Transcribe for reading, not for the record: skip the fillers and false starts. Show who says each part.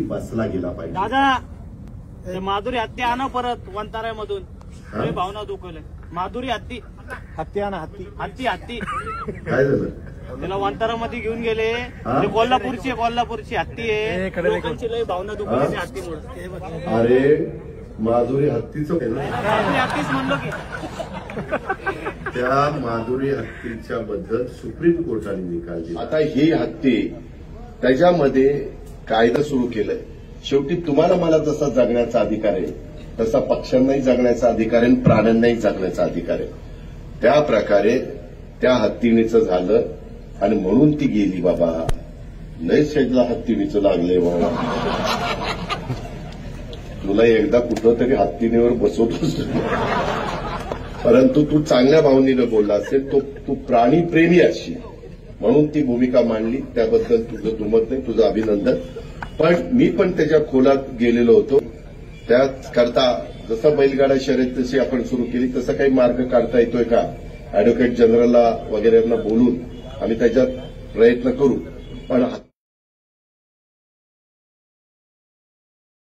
Speaker 1: बसला गेला पाहिजे.
Speaker 2: दादा ते माधुरी हत्ती आणा परत वंताऱ्यामधून. लय भावना दुखवलंय. माधुरी हत्ती
Speaker 3: आणा हत्ती.
Speaker 2: हत्ती
Speaker 1: काय झालं?
Speaker 2: त्याला वंतारामध्ये घेऊन गेले. ते कोल्हापूरची हत्ती आहे. लोकांची लय भावना दुखवली त्या हत्तीमुळे.
Speaker 1: अरे माधुरी हत्तीचं
Speaker 2: माधुरी हत्तीच म्हणलो की.
Speaker 1: त्या माधुरी हत्तीच्या बद्दल सुप्रीम कोर्टाने निकाल दिला.
Speaker 4: आता ही हत्ती त्याच्यामध्ये कायदा सुरू केलाय. शेवटी तुम्हाला मला जसा जगण्याचा अधिकार आहे तसा पक्ष्यांनाही जगण्याचा अधिकार आहे, प्राण्यांनाही जगण्याचा अधिकार आहे. त्या प्रकारे त्या हत्तीणीचं झालं आणि म्हणून ती गेली. बाबा लय शेजला हत्तीणीचं लागलंय बाबा. तुला एकदा कुठं तरी हत्तीणीवर बसवतोस, परंतु तू चांगल्या भावनेनं बोलला असेल. तू प्राणीप्रेमी अशी म्हणून ती भूमिका मांडली. त्याबद्दल तुझं दुमत नाही, तुझं अभिनंदन. पण मी पण त्याच्या खोलात गेलेलो होतो. त्याकरता जसं बैलगाडा शर्यत जशी आपण सुरू केली तसं काही मार्ग काढता येतोय का, अॅडव्होकेट जनरलला वगैरेंना बोलून आम्ही त्याच्यात प्रयत्न करू. पण